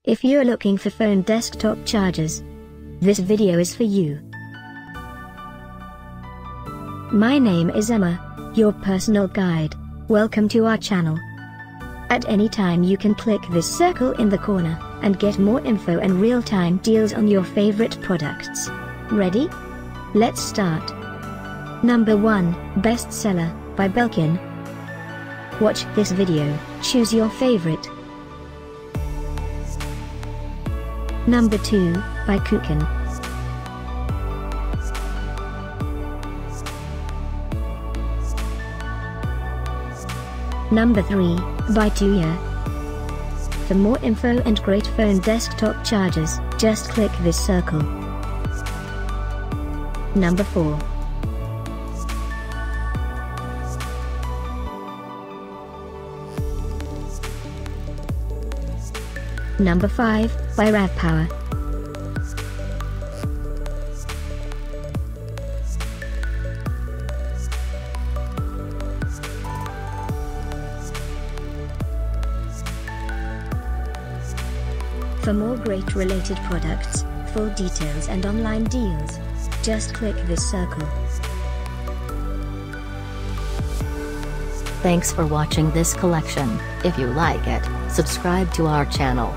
If you're looking for phone desktop chargers, this video is for you. My name is Emma, your personal guide. Welcome to our channel. At any time you can click this circle in the corner, and get more info and real-time deals on your favorite products. Ready? Let's start. Number 1, Bestseller, by Belkin. Watch this video, choose your favorite. Number 2, by KooKen. Number 3, by TUOYA. For more info and great phone desktop chargers, just click this circle. Number 4. Number 5, by RAVPower. For more great related products, full details and online deals, just click this circle. Thanks for watching this collection. If you like it, subscribe to our channel.